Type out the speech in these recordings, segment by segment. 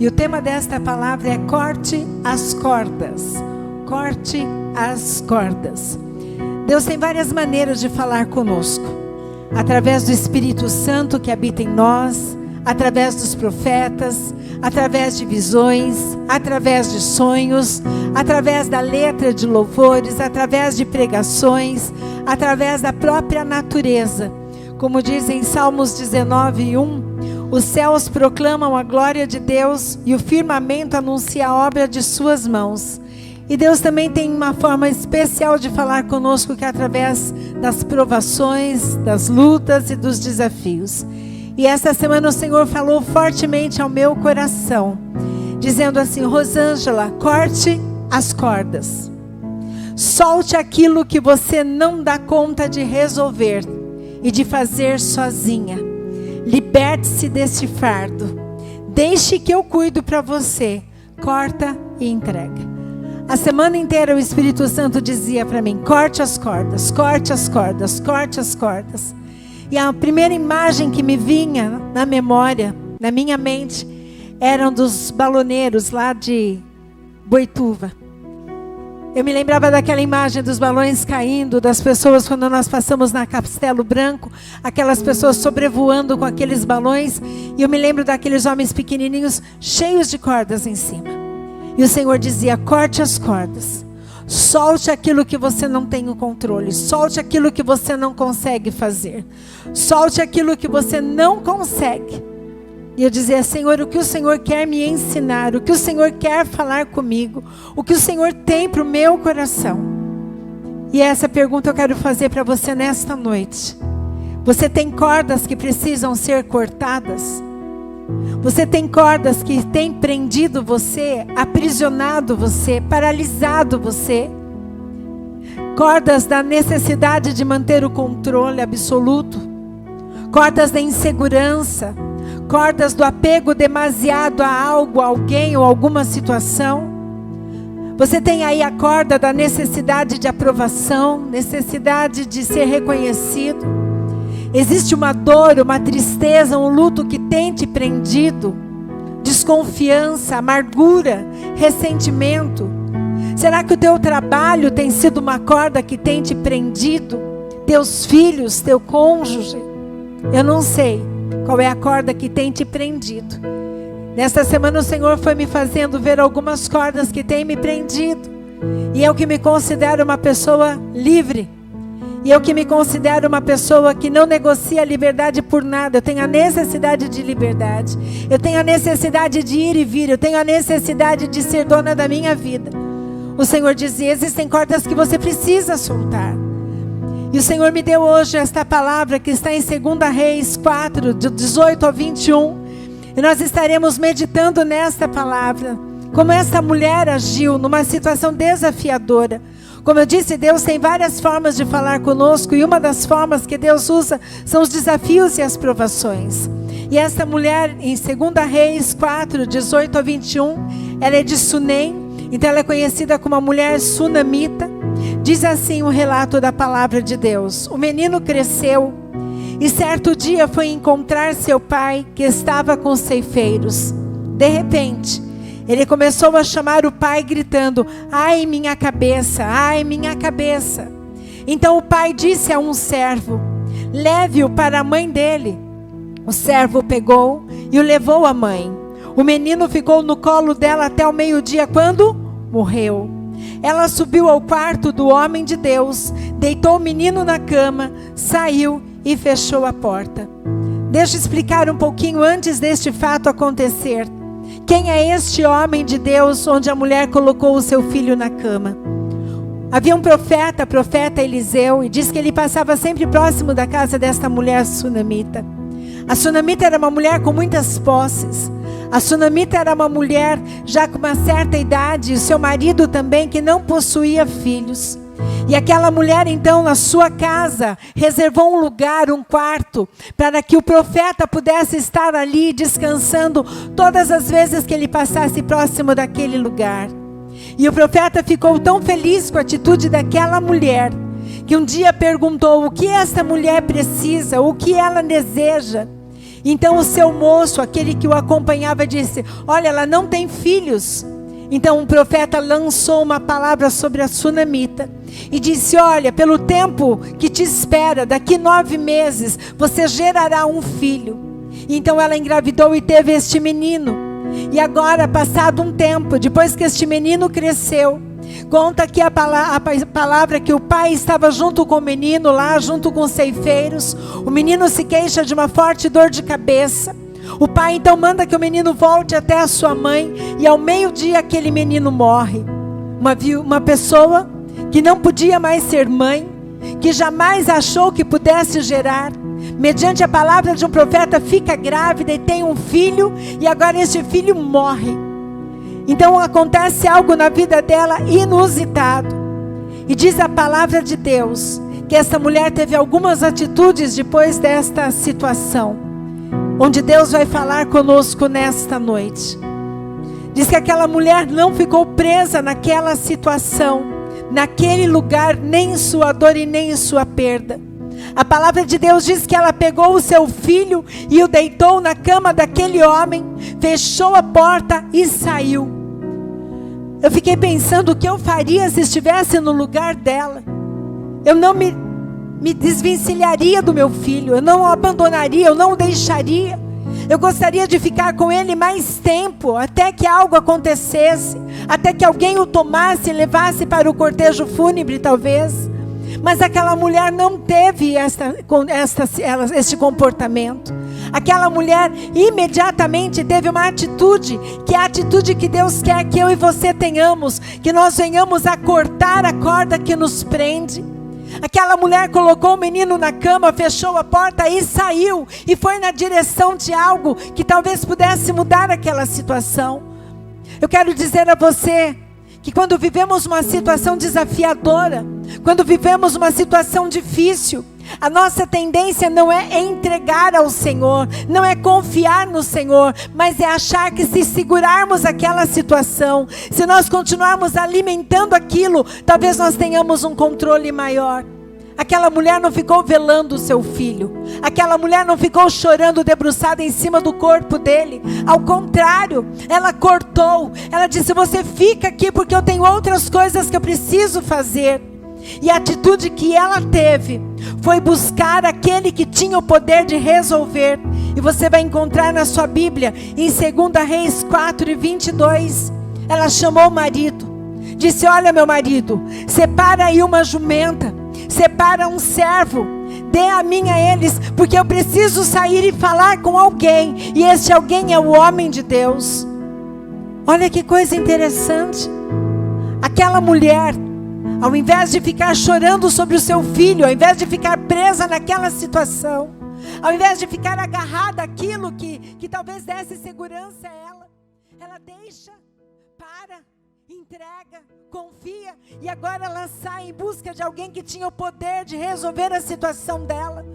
E o tema desta palavra é corte as cordas. Corte as cordas. Deus tem várias maneiras de falar conosco. Através do Espírito Santo que habita em nós, através dos profetas, através de visões, através de sonhos, através da letra de louvores, através de pregações, através da própria natureza. Como diz em Salmos 19:1, os céus proclamam a glória de Deus e o firmamento anuncia a obra de suas mãos. E Deus também tem uma forma especial de falar conosco, que é através das provações, das lutas e dos desafios. E esta semana o Senhor falou fortemente ao meu coração, dizendo assim: Rosângela, corte as cordas. Solte aquilo que você não dá conta de resolver e de fazer sozinha. Liberte-se deste fardo. Deixe que eu cuido para você. Corta e entrega. A semana inteira o Espírito Santo dizia para mim: corte as cordas, corte as cordas, corte as cordas. E a primeira imagem que me vinha na memória, na minha mente, eram dos baloneiros lá de Boituva. Eu me lembrava daquela imagem dos balões caindo, das pessoas quando nós passamos na Castelo Branco, aquelas pessoas sobrevoando com aqueles balões. E eu me lembro daqueles homens pequenininhos cheios de cordas em cima. E o Senhor dizia: corte as cordas. Solte aquilo que você não tem o controle. Solte aquilo que você não consegue fazer. Solte aquilo que você não consegue. E eu dizia: Senhor, o que o Senhor quer me ensinar? O que o Senhor quer falar comigo? O que o Senhor tem para o meu coração? E essa pergunta eu quero fazer para você nesta noite. Você tem cordas que precisam ser cortadas? Você tem cordas que têm prendido você, aprisionado você, paralisado você? Cordas da necessidade de manter o controle absoluto? Cordas da insegurança? Cordas do apego demasiado a algo, a alguém ou alguma situação? Você tem aí a corda da necessidade de aprovação, necessidade de ser reconhecido? Existe uma dor, uma tristeza, um luto que tem te prendido? Desconfiança, amargura, ressentimento? Será que o teu trabalho tem sido uma corda que tem te prendido? Teus filhos, teu cônjuge? Eu não sei qual é a corda que tem te prendido. Nesta semana o Senhor foi me fazendo ver algumas cordas que têm me prendido. E eu que me considero uma pessoa livre. E eu que me considero uma pessoa que não negocia a liberdade por nada. Eu tenho a necessidade de liberdade. Eu tenho a necessidade de ir e vir. Eu tenho a necessidade de ser dona da minha vida. O Senhor dizia: existem cordas que você precisa soltar. E o Senhor me deu hoje esta palavra que está em 2 Reis 4, de 18 ao 21. E nós estaremos meditando nesta palavra. Como essa mulher agiu numa situação desafiadora. Como eu disse, Deus tem várias formas de falar conosco. E uma das formas que Deus usa são os desafios e as provações. E essa mulher, em 2 Reis 4, 18 a 21, ela é de Sunem. Então ela é conhecida como a mulher sunamita. Diz assim o relato da palavra de Deus: o menino cresceu e certo dia foi encontrar seu pai, que estava com os ceifeiros. De repente, ele começou a chamar o pai gritando: ai minha cabeça, ai minha cabeça. Então o pai disse a um servo: leve-o para a mãe dele. O servo o pegou e o levou à mãe. O menino ficou no colo dela até o meio-dia, quando morreu. Ela subiu ao quarto do homem de Deus, deitou o menino na cama, saiu e fechou a porta. Deixa eu explicar um pouquinho antes deste fato acontecer. Quem é este homem de Deus onde a mulher colocou o seu filho na cama? Havia um profeta Eliseu, e diz que ele passava sempre próximo da casa desta mulher sunamita. A sunamita era uma mulher com muitas posses. A sunamita era uma mulher já com uma certa idade, e seu marido também, que não possuía filhos. E aquela mulher então, na sua casa, reservou um lugar, um quarto, para que o profeta pudesse estar ali descansando todas as vezes que ele passasse próximo daquele lugar. E o profeta ficou tão feliz com a atitude daquela mulher, que um dia perguntou: o que esta mulher precisa, o que ela deseja? Então o seu moço, aquele que o acompanhava, disse: olha, ela não tem filhos. Então o profeta lançou uma palavra sobre a sunamita e disse: olha, pelo tempo que te espera, daqui 9 meses, você gerará um filho. E então ela engravidou e teve este menino. E agora, passado um tempo, depois que este menino cresceu, conta que a palavra que o pai estava junto com o menino lá, junto com os ceifeiros. O menino se queixa de uma forte dor de cabeça. O pai então manda que o menino volte até a sua mãe, e ao meio-dia aquele menino morre. Uma pessoa que não podia mais ser mãe, que jamais achou que pudesse gerar, mediante a palavra de um profeta, fica grávida e tem um filho, e agora este filho morre. Então acontece algo na vida dela inusitado. E diz a palavra de Deus que essa mulher teve algumas atitudes depois desta situação, onde Deus vai falar conosco nesta noite. Diz que aquela mulher não ficou presa naquela situação, naquele lugar, nem em sua dor e nem em sua perda. A palavra de Deus diz que ela pegou o seu filho e o deitou na cama daquele homem, fechou a porta e saiu. Eu fiquei pensando o que eu faria se estivesse no lugar dela. Eu não me desvencilharia do meu filho, eu não o abandonaria, eu não o deixaria. Eu gostaria de ficar com ele mais tempo, até que algo acontecesse, até que alguém o tomasse e levasse para o cortejo fúnebre, talvez. Mas aquela mulher não teve este comportamento. Aquela mulher imediatamente teve uma atitude, que é a atitude que Deus quer que eu e você tenhamos, que nós venhamos a cortar a corda que nos prende. Aquela mulher colocou o menino na cama, fechou a porta e saiu, e foi na direção de algo que talvez pudesse mudar aquela situação. Eu quero dizer a você que quando vivemos uma situação desafiadora, quando vivemos uma situação difícil, a nossa tendência não é entregar ao Senhor, não é confiar no Senhor, mas é achar que se segurarmos aquela situação, se nós continuarmos alimentando aquilo, talvez nós tenhamos um controle maior. Aquela mulher não ficou velando o seu filho. Aquela mulher não ficou chorando debruçada em cima do corpo dele. Ao contrário, ela cortou. Ela disse: você fica aqui porque eu tenho outras coisas que eu preciso fazer. E a atitude que ela teve foi buscar aquele que tinha o poder de resolver. E você vai encontrar na sua Bíblia, em 2 Reis 4:22, ela chamou o marido. Disse: olha, meu marido, separa aí uma jumenta, separa um servo, dê a mim a eles, porque eu preciso sair e falar com alguém, e este alguém é o homem de Deus. Olha que coisa interessante. Aquela mulher, ao invés de ficar chorando sobre o seu filho, ao invés de ficar presa naquela situação, ao invés de ficar agarrada àquilo que talvez desse segurança a ela deixa, para, entrega, confia, e agora ela sai em busca de alguém que tinha o poder de resolver a situação dela.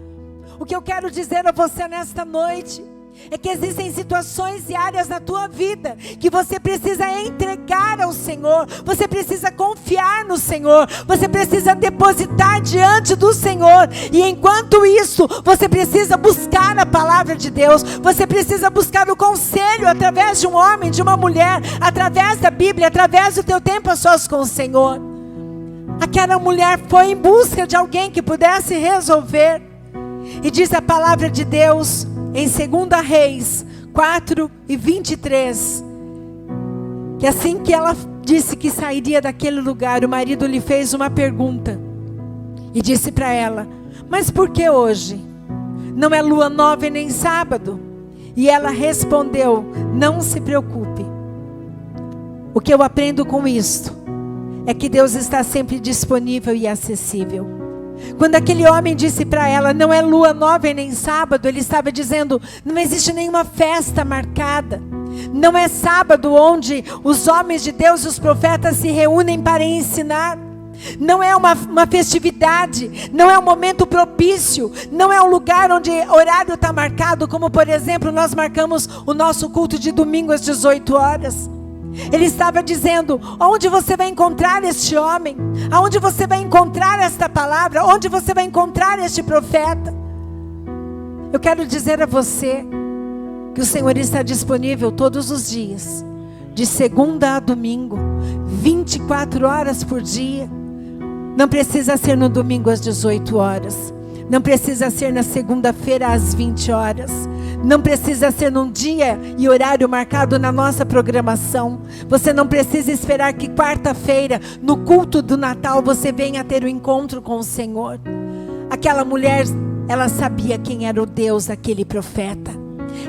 O que eu quero dizer a você nesta noite é que existem situações e áreas na tua vida que você precisa entregar ao Senhor, você precisa confiar no Senhor, você precisa depositar diante do Senhor, e enquanto isso, você precisa buscar a palavra de Deus, você precisa buscar o conselho através de um homem, de uma mulher, através da Bíblia, através do teu tempo a sós com o Senhor. Aquela mulher foi em busca de alguém que pudesse resolver, e diz a palavra de Deus em 2 Reis 4:23, que assim que ela disse que sairia daquele lugar, o marido lhe fez uma pergunta e disse para ela: mas por que hoje? Não é lua nova e nem sábado? E ela respondeu: não se preocupe. O que eu aprendo com isto é que Deus está sempre disponível e acessível. Quando aquele homem disse para ela: não é lua nova e nem sábado, ele estava dizendo: não existe nenhuma festa marcada. Não é sábado onde os homens de Deus e os profetas se reúnem para ensinar. Não é uma festividade, não é um momento propício, não é um lugar onde horário está marcado, como por exemplo nós marcamos o nosso culto de domingo às 18 horas. Ele estava dizendo: onde você vai encontrar este homem? Aonde você vai encontrar esta palavra? Onde você vai encontrar este profeta? Eu quero dizer a você que o Senhor está disponível todos os dias, de segunda a domingo, 24 horas por dia. Não precisa ser no domingo às 18 horas. Não precisa ser na segunda-feira às 20 horas. Não precisa ser num dia e horário marcado na nossa programação. Você não precisa esperar que quarta-feira, no culto do Natal, você venha ter um encontro com o Senhor. Aquela mulher, ela sabia quem era o Deus daquele profeta.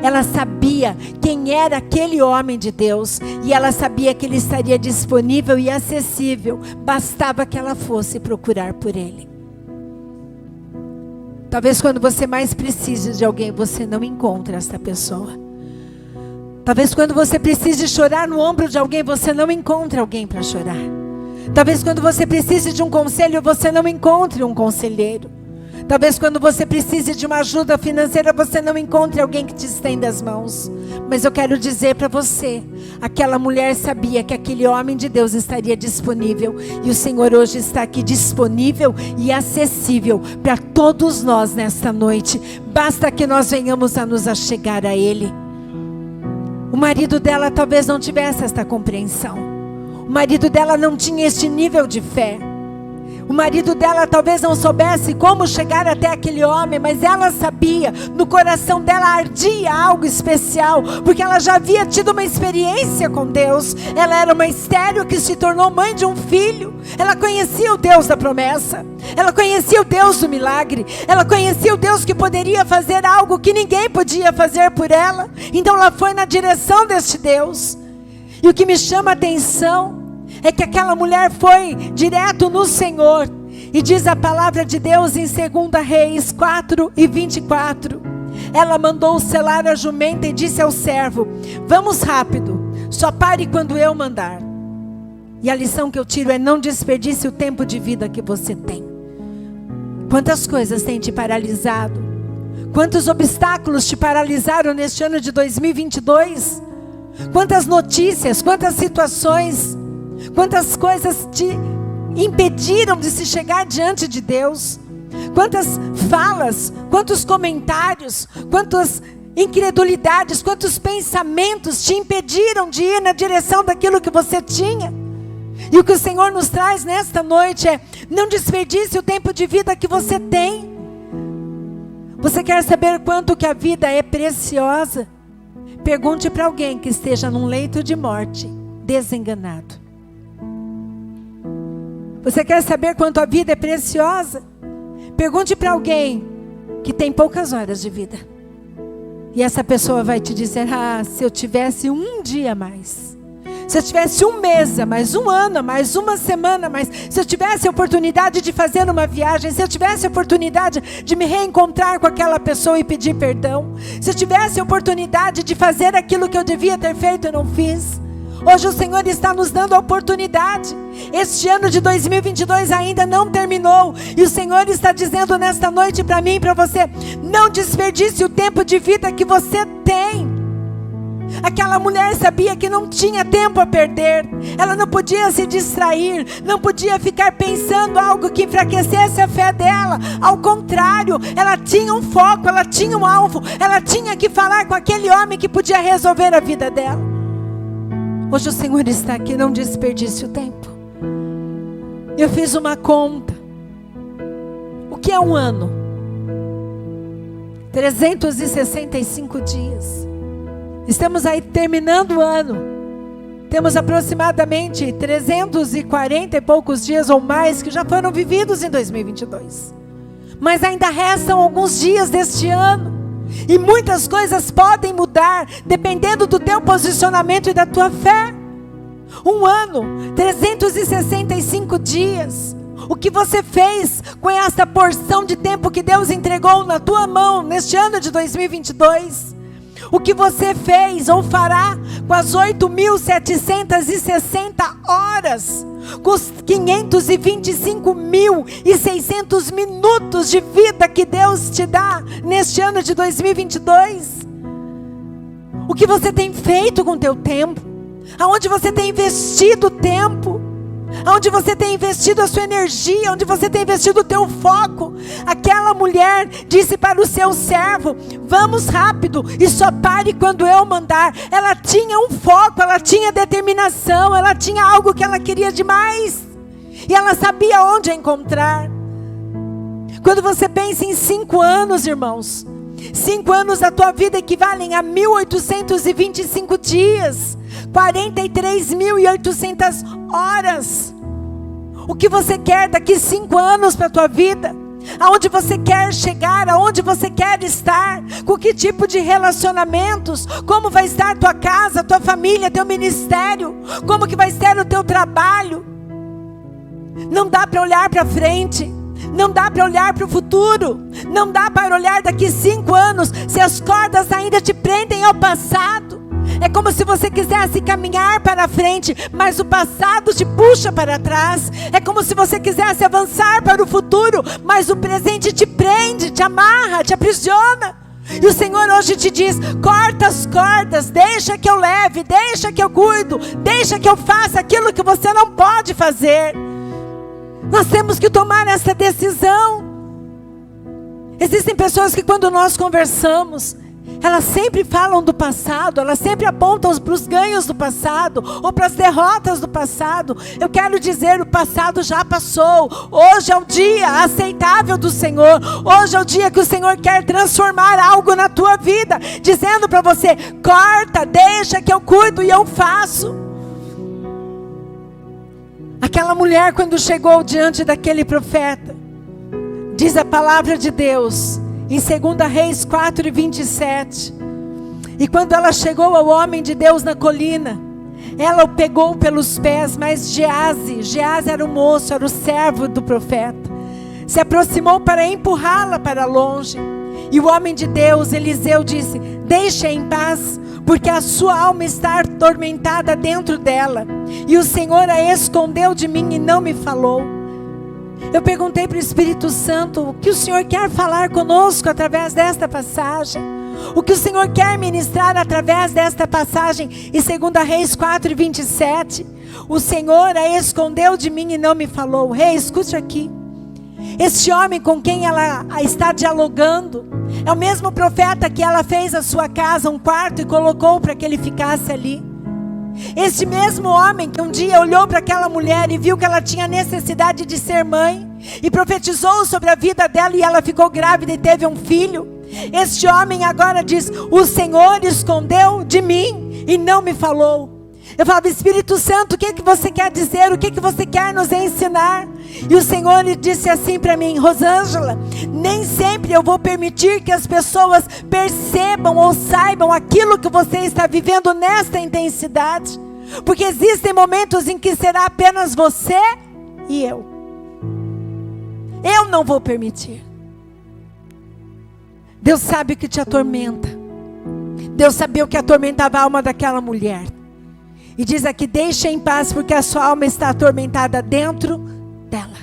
Ela sabia quem era aquele homem de Deus. E ela sabia que ele estaria disponível e acessível. Bastava que ela fosse procurar por ele. Talvez quando você mais precise de alguém, você não encontre essa pessoa. Talvez quando você precise chorar no ombro de alguém, você não encontre alguém para chorar. Talvez quando você precise de um conselho, você não encontre um conselheiro. Talvez quando você precise de uma ajuda financeira, você não encontre alguém que te estenda as mãos. Mas eu quero dizer para você, aquela mulher sabia que aquele homem de Deus estaria disponível. E o Senhor hoje está aqui disponível e acessível para todos nós nesta noite. Basta que nós venhamos a nos achegar a Ele. O marido dela talvez não tivesse esta compreensão. O marido dela não tinha este nível de fé. O marido dela talvez não soubesse como chegar até aquele homem, mas ela sabia, no coração dela ardia algo especial, porque ela já havia tido uma experiência com Deus. Ela era uma estéril que se tornou mãe de um filho. Ela conhecia o Deus da promessa, ela conhecia o Deus do milagre, ela conhecia o Deus que poderia fazer algo que ninguém podia fazer por ela. Então ela foi na direção deste Deus. E o que me chama a atenção é que aquela mulher foi direto no Senhor. E diz a palavra de Deus em 2 Reis 4:24. Ela mandou selar a jumenta e disse ao servo: vamos rápido, só pare quando eu mandar. E a lição que eu tiro é: não desperdice o tempo de vida que você tem. Quantas coisas têm te paralisado? Quantos obstáculos te paralisaram neste ano de 2022? Quantas notícias, quantas situações, quantas coisas te impediram de se chegar diante de Deus? Quantas falas, quantos comentários, quantas incredulidades, quantos pensamentos te impediram de ir na direção daquilo que você tinha? E o que o Senhor nos traz nesta noite é: não desperdice o tempo de vida que você tem. Você quer saber quanto que a vida é preciosa? Pergunte para alguém que esteja num leito de morte, desenganado. Você quer saber quanto a vida é preciosa? Pergunte para alguém que tem poucas horas de vida. E essa pessoa vai te dizer: ah, se eu tivesse um dia a mais, se eu tivesse um mês a mais, um ano a mais, uma semana a mais, se eu tivesse a oportunidade de fazer uma viagem, se eu tivesse a oportunidade de me reencontrar com aquela pessoa e pedir perdão, se eu tivesse a oportunidade de fazer aquilo que eu devia ter feito e não fiz. Hoje o Senhor está nos dando a oportunidade. Este ano de 2022 ainda não terminou. E o Senhor está dizendo nesta noite para mim e para você: não desperdice o tempo de vida que você tem. Aquela mulher sabia que não tinha tempo a perder. Ela não podia se distrair, não podia ficar pensando algo que enfraquecesse a fé dela. Ao contrário, ela tinha um foco, ela tinha um alvo. Ela tinha que falar com aquele homem que podia resolver a vida dela. Hoje o Senhor está aqui: não desperdice o tempo. Eu fiz uma conta. O que é um ano? 365 dias. Estamos aí terminando o ano. Temos aproximadamente 340 e poucos dias ou mais que já foram vividos em 2022. Mas ainda restam alguns dias deste ano. E muitas coisas podem mudar dependendo do teu posicionamento e da tua fé. Um ano, 365 dias. O que você fez com esta porção de tempo que Deus entregou na tua mão neste ano de 2022? O que você fez ou fará com as 8.760 horas? Com os 525.600 minutos de vida que Deus te dá neste ano de 2022? O que você tem feito com o teu tempo? Aonde você tem investido tempo? Onde você tem investido a sua energia, onde você tem investido o teu foco. Aquela mulher disse para o seu servo: vamos rápido e só pare quando eu mandar. Ela tinha um foco, ela tinha determinação, ela tinha algo que ela queria demais. E ela sabia onde encontrar. Quando você pensa em 5 anos, irmãos, 5 anos da tua vida equivalem a 1825 dias, 43.800 horas. O que você quer daqui 5 anos para a tua vida? Aonde você quer chegar? Aonde você quer estar? Com que tipo de relacionamentos? Como vai estar tua casa, tua família, teu ministério? Como que vai ser o teu trabalho? Não dá para olhar para frente. Não dá para olhar para o futuro. Não dá para olhar daqui 5 anos se as cordas ainda te prendem ao passado. É como se você quisesse caminhar para frente, mas o passado te puxa para trás. É como se você quisesse avançar para o futuro, mas o presente te prende, te amarra, te aprisiona. E o Senhor hoje te diz: corta as cordas, deixa que eu leve, deixa que eu cuido, deixa que eu faça aquilo que você não pode fazer. Nós temos que tomar essa decisão. Existem pessoas que quando nós conversamos, elas sempre falam do passado, elas sempre apontam para os ganhos do passado, ou para as derrotas do passado. Eu quero dizer, o passado já passou. Hoje é o dia aceitável do Senhor. Hoje é o dia que o Senhor quer transformar algo na tua vida, dizendo para você: corta, deixa que eu cuido e eu faço. Aquela mulher, quando chegou diante daquele profeta, diz a palavra de Deus em 2 Reis 4:27, e quando ela chegou ao homem de Deus na colina, ela o pegou pelos pés, mas Geazi era o moço, era o servo do profeta, se aproximou para empurrá-la para longe. E o homem de Deus, Eliseu, disse: deixa em paz, porque a sua alma está atormentada dentro dela, e o Senhor a escondeu de mim e não me falou. Eu perguntei para o Espírito Santo: o que o Senhor quer falar conosco através desta passagem? O que o Senhor quer ministrar através desta passagem em 2 Reis 4:27? O Senhor a escondeu de mim e não me falou. Rei, escute aqui. Este homem com quem ela está dialogando é o mesmo profeta que ela fez a sua casa um quarto e colocou para que ele ficasse ali. Este mesmo homem que um dia olhou para aquela mulher e viu que ela tinha necessidade de ser mãe e profetizou sobre a vida dela, e ela ficou grávida e teve um filho. Este homem agora diz: o Senhor escondeu de mim e não me falou. Eu falava: Espírito Santo, o que que você quer dizer? O que que você quer nos ensinar? E o Senhor disse assim para mim: Rosângela, nem sempre eu vou permitir que as pessoas percebam ou saibam aquilo que você está vivendo nesta intensidade, porque existem momentos em que será apenas você e eu. Eu não vou permitir. Deus sabe o que te atormenta. Deus sabia o que atormentava a alma daquela mulher. E diz aqui: deixa em paz, porque a sua alma está atormentada dentro dela.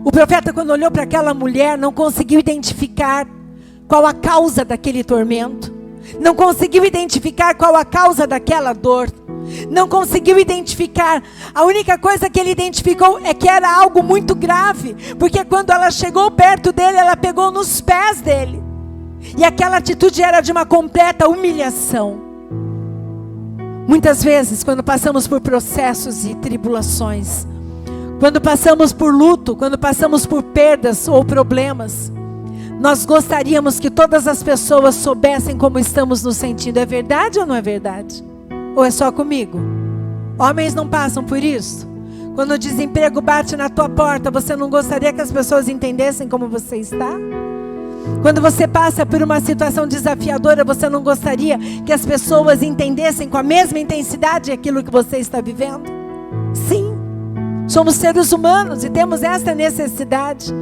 O profeta, quando olhou para aquela mulher, não conseguiu identificar qual a causa daquele tormento. Não conseguiu identificar qual a causa daquela dor. Não conseguiu identificar. A única coisa que ele identificou é que era algo muito grave, porque quando ela chegou perto dele, ela pegou nos pés dele. E aquela atitude era de uma completa humilhação. Muitas vezes, quando passamos por processos e tribulações, quando passamos por luto, quando passamos por perdas ou problemas, nós gostaríamos que todas as pessoas soubessem como estamos nos sentindo. É verdade ou não é verdade? Ou é só comigo? Homens não passam por isso? Quando o desemprego bate na tua porta, você não gostaria que as pessoas entendessem como você está? Quando você passa por uma situação desafiadora, você não gostaria que as pessoas entendessem com a mesma intensidade aquilo que você está vivendo? Sim, somos seres humanos e temos essa necessidade.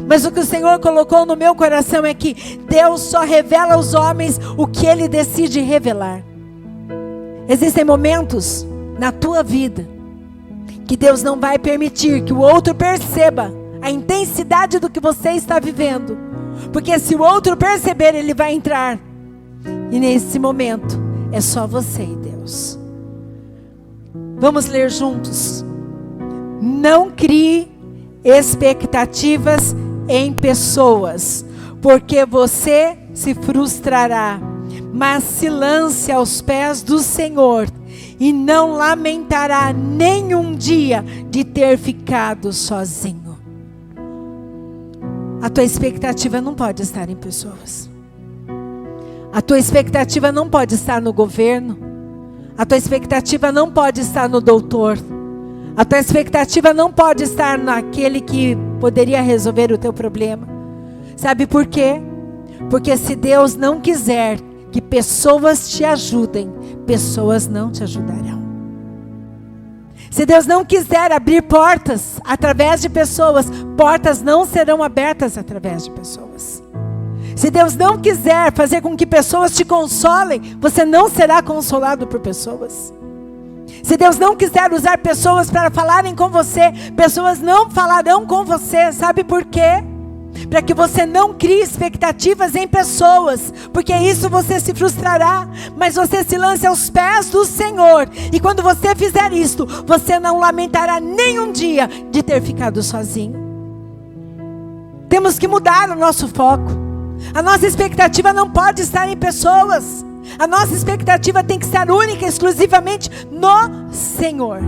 Mas o que o Senhor colocou no meu coração é que Deus só revela aos homens o que Ele decide revelar. Existem momentos na tua vida que Deus não vai permitir que o outro perceba a intensidade do que você está vivendo, porque se o outro perceber, ele vai entrar, e nesse momento é só você e Deus. Vamos ler juntos Não crie expectativas em pessoas, porque você se frustrará. Mas se lance aos pés do Senhor e não lamentará nenhum dia de ter ficado sozinho. A tua expectativa não pode estar em pessoas. A tua expectativa não pode estar no governo. A tua expectativa não pode estar no doutor. A tua expectativa não pode estar naquele que poderia resolver o teu problema. Sabe por quê? Porque se Deus não quiser que pessoas te ajudem, pessoas não te ajudarão. Se Deus não quiser abrir portas através de pessoas, portas não serão abertas através de pessoas. Se Deus não quiser fazer com que pessoas te consolem, você não será consolado por pessoas. Se Deus não quiser usar pessoas para falarem com você, pessoas não falarão com você. Sabe por quê? Para que você não crie expectativas em pessoas, porque isso você se frustrará. Mas você se lance aos pés do Senhor, e quando você fizer isto, você não lamentará nenhum dia de ter ficado sozinho. Temos que mudar o nosso foco. A nossa expectativa não pode estar em pessoas. A nossa expectativa tem que estar única e exclusivamente no Senhor.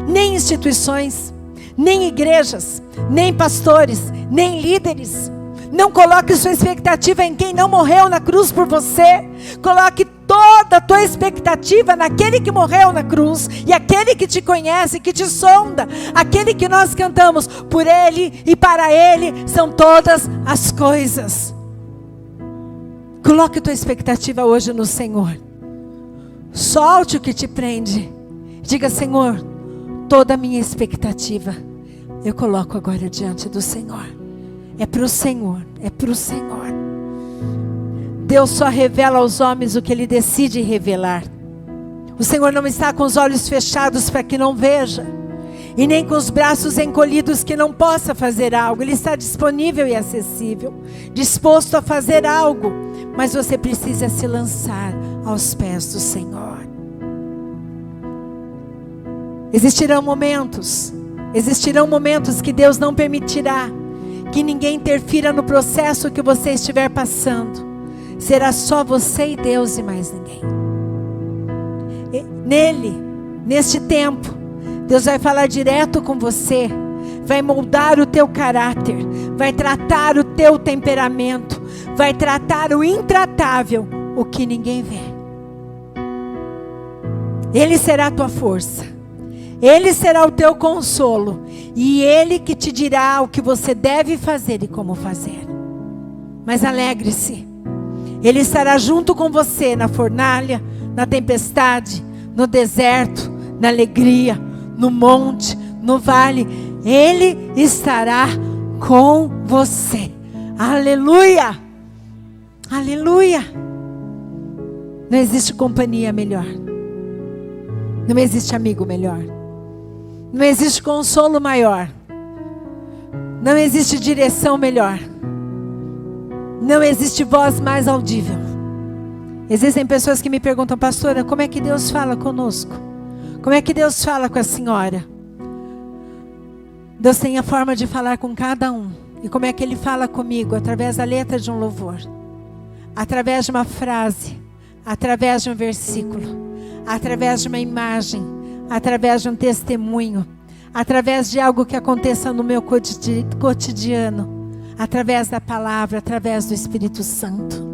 Nem instituições, nem igrejas, nem pastores, nem líderes. Não coloque sua expectativa em quem não morreu na cruz por você. Coloque toda a tua expectativa naquele que morreu na cruz, e aquele que te conhece, que te sonda, aquele que nós cantamos, por Ele e para Ele são todas as coisas. Coloque tua expectativa hoje no Senhor. Solte o que te prende. Diga: Senhor, toda a minha expectativa eu coloco agora diante do Senhor. É para o Senhor, é para o Senhor. Deus só revela aos homens o que Ele decide revelar. O Senhor não está com os olhos fechados para que não veja, e nem com os braços encolhidos que não possa fazer algo. Ele está disponível e acessível, disposto a fazer algo, mas você precisa se lançar aos pés do Senhor. Existirão momentos que Deus não permitirá que ninguém interfira no processo que você estiver passando. Será só você e Deus e mais ninguém. Neste tempo, Deus vai falar direto com você, vai moldar o teu caráter, vai tratar o teu temperamento, vai tratar o intratável, o que ninguém vê. Ele será a tua força, Ele será o teu consolo, e Ele que te dirá o que você deve fazer e como fazer. Mas alegre-se, Ele estará junto com você na fornalha, na tempestade, no deserto, na alegria, no monte, no vale. Ele estará com você. Aleluia! Aleluia! Não existe companhia melhor. Não existe amigo melhor. Não existe consolo maior. Não existe direção melhor. Não existe voz mais audível. Existem pessoas que me perguntam: pastora, como é que Deus fala conosco? Como é que Deus fala com a senhora? Deus tem a forma de falar com cada um. E como é que Ele fala comigo? Através da letra de um louvor, através de uma frase, através de um versículo, através de uma imagem, através de um testemunho, através de algo que aconteça no meu cotidiano, através da palavra, através do Espírito Santo.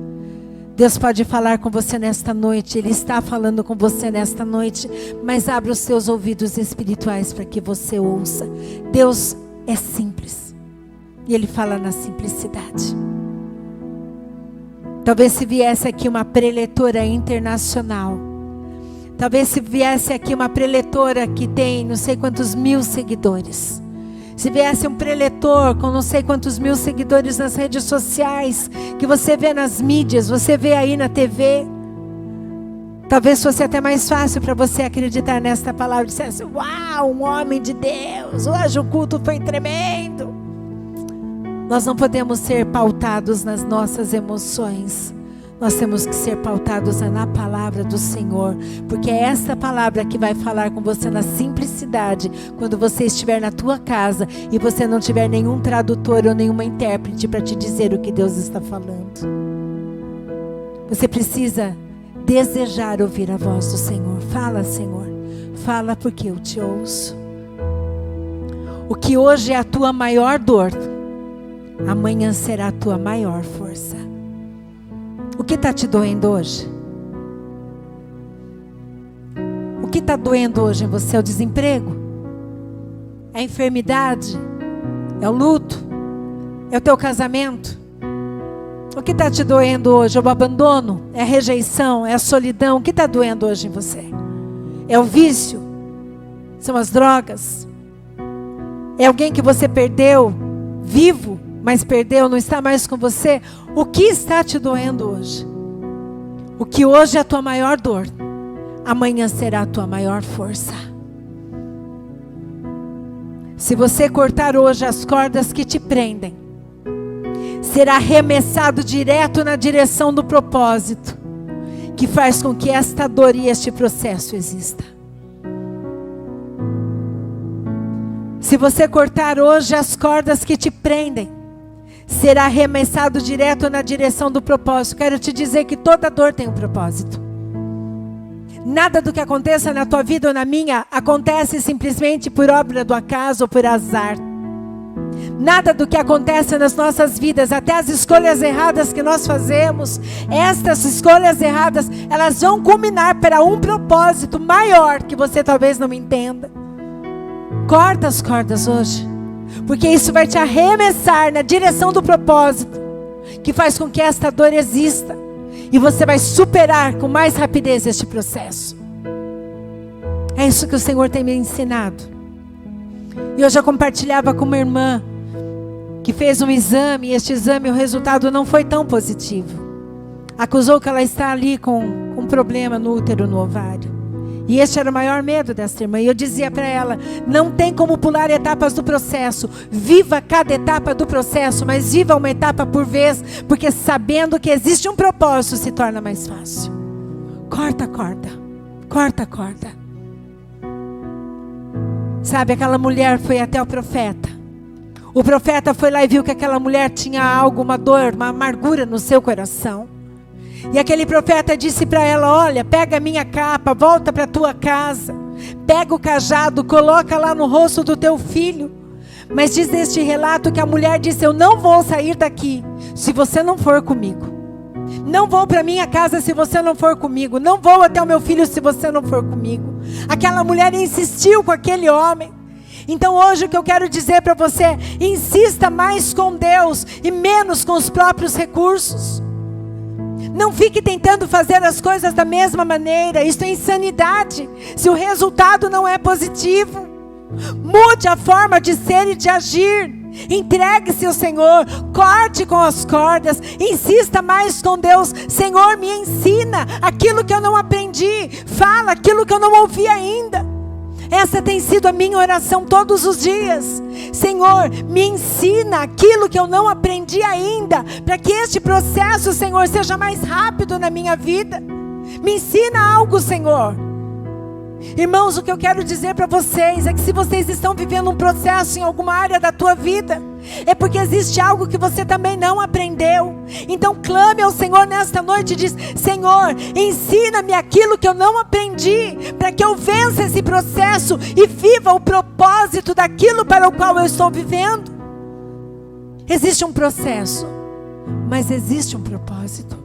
Deus pode falar com você nesta noite. Ele está falando com você nesta noite, mas abra os seus ouvidos espirituais para que você ouça. Deus é simples, e Ele fala na simplicidade. Talvez se viesse aqui uma preletora internacional, talvez se viesse aqui uma preletora que tem não sei quantos mil seguidores, se viesse um preletor com não sei quantos mil seguidores nas redes sociais, que você vê nas mídias, você vê aí na TV, talvez fosse até mais fácil para você acreditar nesta palavra e dissesse: uau, um homem de Deus, hoje o culto foi tremendo. Nós não podemos ser pautados nas nossas emoções. Nós temos que ser pautados na palavra do Senhor, porque é essa palavra que vai falar com você na simplicidade, quando você estiver na tua casa e você não tiver nenhum tradutor ou nenhuma intérprete para te dizer o que Deus está falando. Você precisa desejar ouvir a voz do Senhor. Fala, Senhor, fala, porque eu te ouço. O que hoje é a tua maior dor, amanhã será a tua maior força. O que está te doendo hoje? O que está doendo hoje em você? É o desemprego? É a enfermidade? É o luto? É o teu casamento? O que está te doendo hoje? É o abandono? É a rejeição? É a solidão? O que está doendo hoje em você? É o vício? São as drogas? É alguém que você perdeu, vivo, mas perdeu, não está mais com você? O que está te doendo hoje? O que hoje é a tua maior dor, amanhã será a tua maior força. Se você cortar hoje as cordas que te prendem, será arremessado direto na direção do propósito, que faz com que esta dor e este processo exista. Se você cortar hoje as cordas que te prendem, será arremessado direto na direção do propósito. Quero te dizer que toda dor tem um propósito. Nada do que aconteça na tua vida ou na minha acontece simplesmente por obra do acaso ou por azar. Nada do que acontece nas nossas vidas, até as escolhas erradas que nós fazemos, estas escolhas erradas, elas vão culminar para um propósito maior que você talvez não entenda. Corta as cordas hoje, porque isso vai te arremessar na direção do propósito, que faz com que esta dor exista, e você vai superar com mais rapidez este processo. É isso que o Senhor tem me ensinado. E eu já compartilhava com uma irmã, que fez um exame, e este exame, o resultado não foi tão positivo. Acusou que ela está ali com um problema no útero, no ovário. E este era o maior medo desta irmã. E eu dizia para ela, não tem como pular etapas do processo. Viva cada etapa do processo, mas viva uma etapa por vez, porque sabendo que existe um propósito, se torna mais fácil. Corta a corda. Corta a corda. Sabe, aquela mulher foi até o profeta. O profeta foi lá e viu que aquela mulher tinha algo, uma dor, uma amargura no seu coração. E aquele profeta disse para ela, olha, pega a minha capa, volta para a tua casa, pega o cajado, coloca lá no rosto do teu filho. Mas diz neste relato que a mulher disse, eu não vou sair daqui se você não for comigo. Não vou para minha casa se você não for comigo. Não vou até o meu filho se você não for comigo. Aquela mulher insistiu com aquele homem. Então hoje o que eu quero dizer para você, insista mais com Deus e menos com os próprios recursos. Não fique tentando fazer as coisas da mesma maneira. Isso é insanidade. Se o resultado não é positivo, mude a forma de ser e de agir. Entregue-se ao Senhor. Corte com as cordas. Insista mais com Deus. Senhor, me ensina aquilo que eu não aprendi. Fala aquilo que eu não ouvi ainda. Essa tem sido a minha oração todos os dias. Senhor, me ensina aquilo que eu não aprendi ainda, para que este processo, Senhor, seja mais rápido na minha vida. Me ensina algo, Senhor. Irmãos, o que eu quero dizer para vocês é que se vocês estão vivendo um processo em alguma área da tua vida, é porque existe algo que você também não aprendeu. Então clame ao Senhor nesta noite e diz, Senhor, ensina-me aquilo que eu não aprendi, para que eu vença esse processo e viva o propósito daquilo para o qual eu estou vivendo. Existe um processo, mas existe um propósito.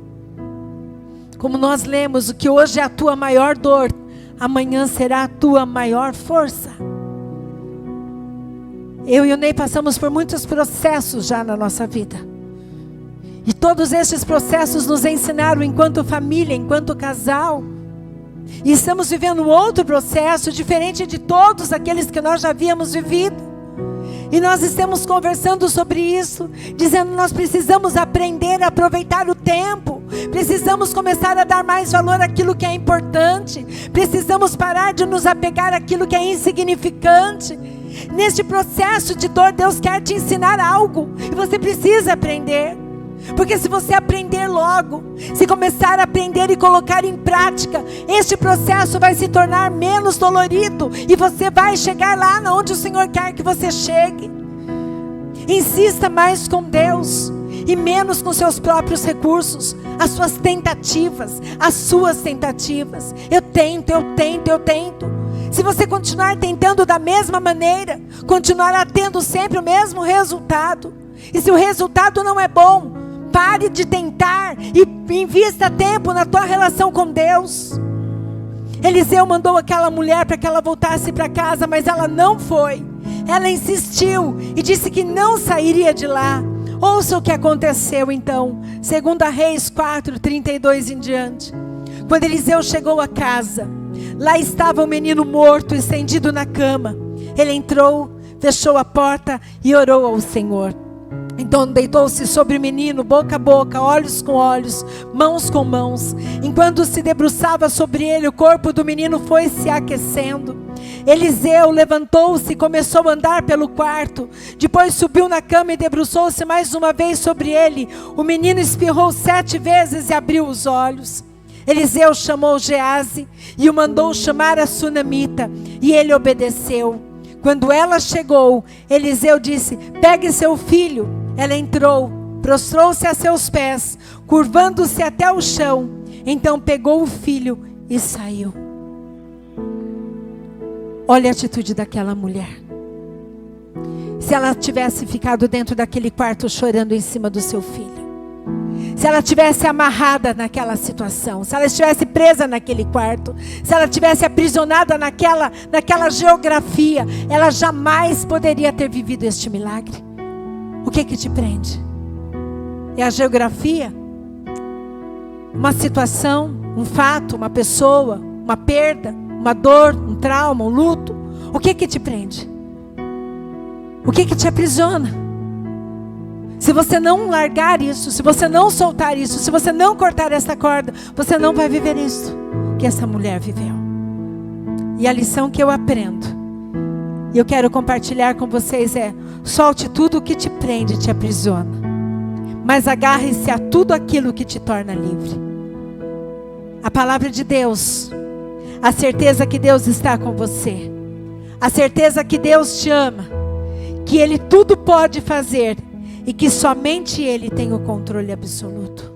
Como nós lemos, o que hoje é a tua maior dor, amanhã será a tua maior força. Eu e o Ney passamos por muitos processos já na nossa vida. E todos estes processos nos ensinaram enquanto família, enquanto casal. E estamos vivendo um outro processo diferente de todos aqueles que nós já havíamos vivido. E nós estamos conversando sobre isso, dizendo nós precisamos aprender a aproveitar o tempo. Precisamos começar a dar mais valor àquilo que é importante. Precisamos parar de nos apegar àquilo que é insignificante. Neste processo de dor, Deus quer te ensinar algo. E você precisa aprender. Porque se você aprender logo, se começar a aprender e colocar em prática, este processo vai se tornar menos dolorido e você vai chegar lá onde o Senhor quer que você chegue. Insista mais com Deus e menos com seus próprios recursos, as suas tentativas. Eu tento. Se você continuar tentando da mesma maneira, continuará tendo sempre o mesmo resultado. E se o resultado não é bom, pare de tentar e invista tempo na tua relação com Deus. Eliseu mandou aquela mulher para que ela voltasse para casa, mas ela não foi. Ela insistiu e disse que não sairia de lá. Ouça o que aconteceu então, 2 Reis 4:32 em diante. Quando Eliseu chegou a casa, lá estava o menino morto, estendido na cama. Ele entrou, fechou a porta e orou ao Senhor. Então deitou-se sobre o menino, boca a boca, olhos com olhos, mãos com mãos. Enquanto se debruçava sobre ele, o corpo do menino foi se aquecendo. Eliseu levantou-se e começou a andar pelo quarto. Depois subiu na cama e debruçou-se mais uma vez sobre ele. O menino espirrou 7 vezes e abriu os olhos. Eliseu chamou Gease e o mandou chamar a sunamita, e ele obedeceu. Quando ela chegou, Eliseu disse: pegue seu filho. Ela entrou, prostrou-se a seus pés, curvando-se até o chão. Então pegou o filho e saiu. Olha a atitude daquela mulher. Se ela tivesse ficado dentro daquele quarto chorando em cima do seu filho, se ela tivesse amarrada naquela situação, se ela estivesse presa naquele quarto, se ela tivesse aprisionada naquela geografia, ela jamais poderia ter vivido este milagre. O que te prende? É a geografia? Uma situação, um fato, uma pessoa, uma perda, uma dor, um trauma, um luto? O que te prende? O que te aprisiona? Se você não largar isso, se você não soltar isso, se você não cortar essa corda, você não vai viver isso que essa mulher viveu. E a lição que eu aprendo, e eu quero compartilhar com vocês é: solte tudo o que te prende e te aprisiona, mas agarre-se a tudo aquilo que te torna livre. A palavra de Deus, a certeza que Deus está com você, a certeza que Deus te ama, que Ele tudo pode fazer e que somente Ele tem o controle absoluto.